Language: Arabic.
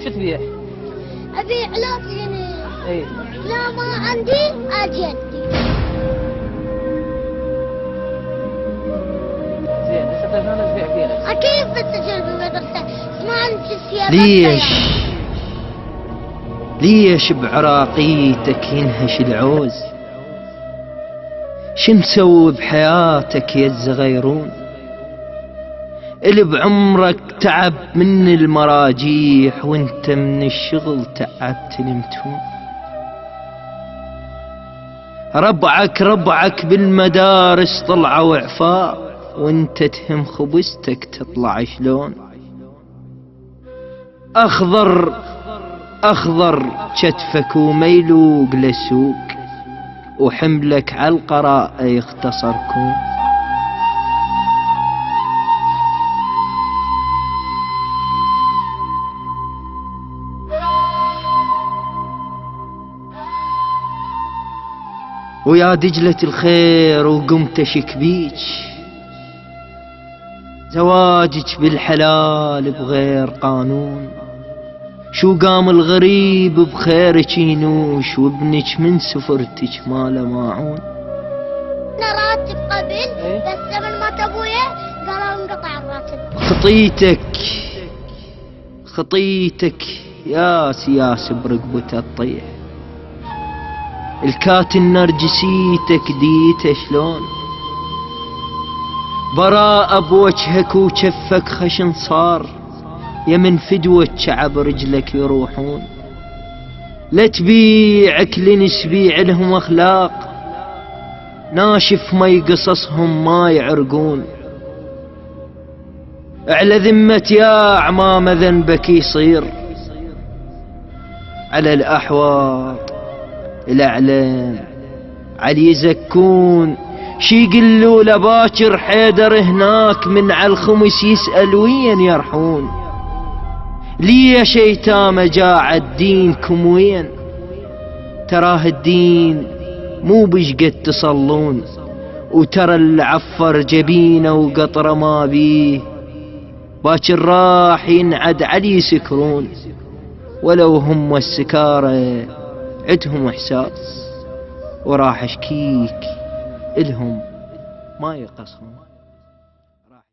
شو تبيع؟ ابيع لكن اي لا ما عندي اجي. زين هسه طيب انا تبيع فينا؟ اكيد بسجل بالمدرسة ما انت السيارة. ليش بعراقيتك ينهش العوز؟ شو مسوي بحياتك يا الزغيرون؟ اللي بعمرك تعب من المراجيح وانت من الشغل تعبت المتون. ربعك بالمدارس طلعوا عفاء وانت تهم خبزتك تطلع شلون. اخضر كتفك وميلوق للسوق وحملك عالقراء يختصر كون. ويا دجلة الخير وقمت اشك بيج، زواجك بالحلال بغير قانون. شو قام الغريب بخيرك ينوش وابنك من سفرتك ماله ماعون. راتب قبل بس قبل ما ابويا قالوا انقطع الراتب. خطيتك يا سياس برقبته تطيح. الكات النرجسيتك ديته شلون. براءة بوجهك وجفك خشن صار يمن فدوة شعب رجلك يروحون. لا تبيعك لنسبيع لهم اخلاق ناشف ما يقصصهم ما يعرقون. على ذمة يا عمام ذنبك يصير على الأحواط الأعلام علي يزكون. شي قلوا لباكر حيدر هناك من عالخمس يسأل وين يرحون. ليش ايتام جاعد دينكم وين؟ تراه الدين مو بشقد تصلون وترى العفر جبينه وقطره ما بيه. باكر راح ينعد علي يسكرون ولو هم السكارة عدهم احساس وراح اشكيك الهم ما يقصرون.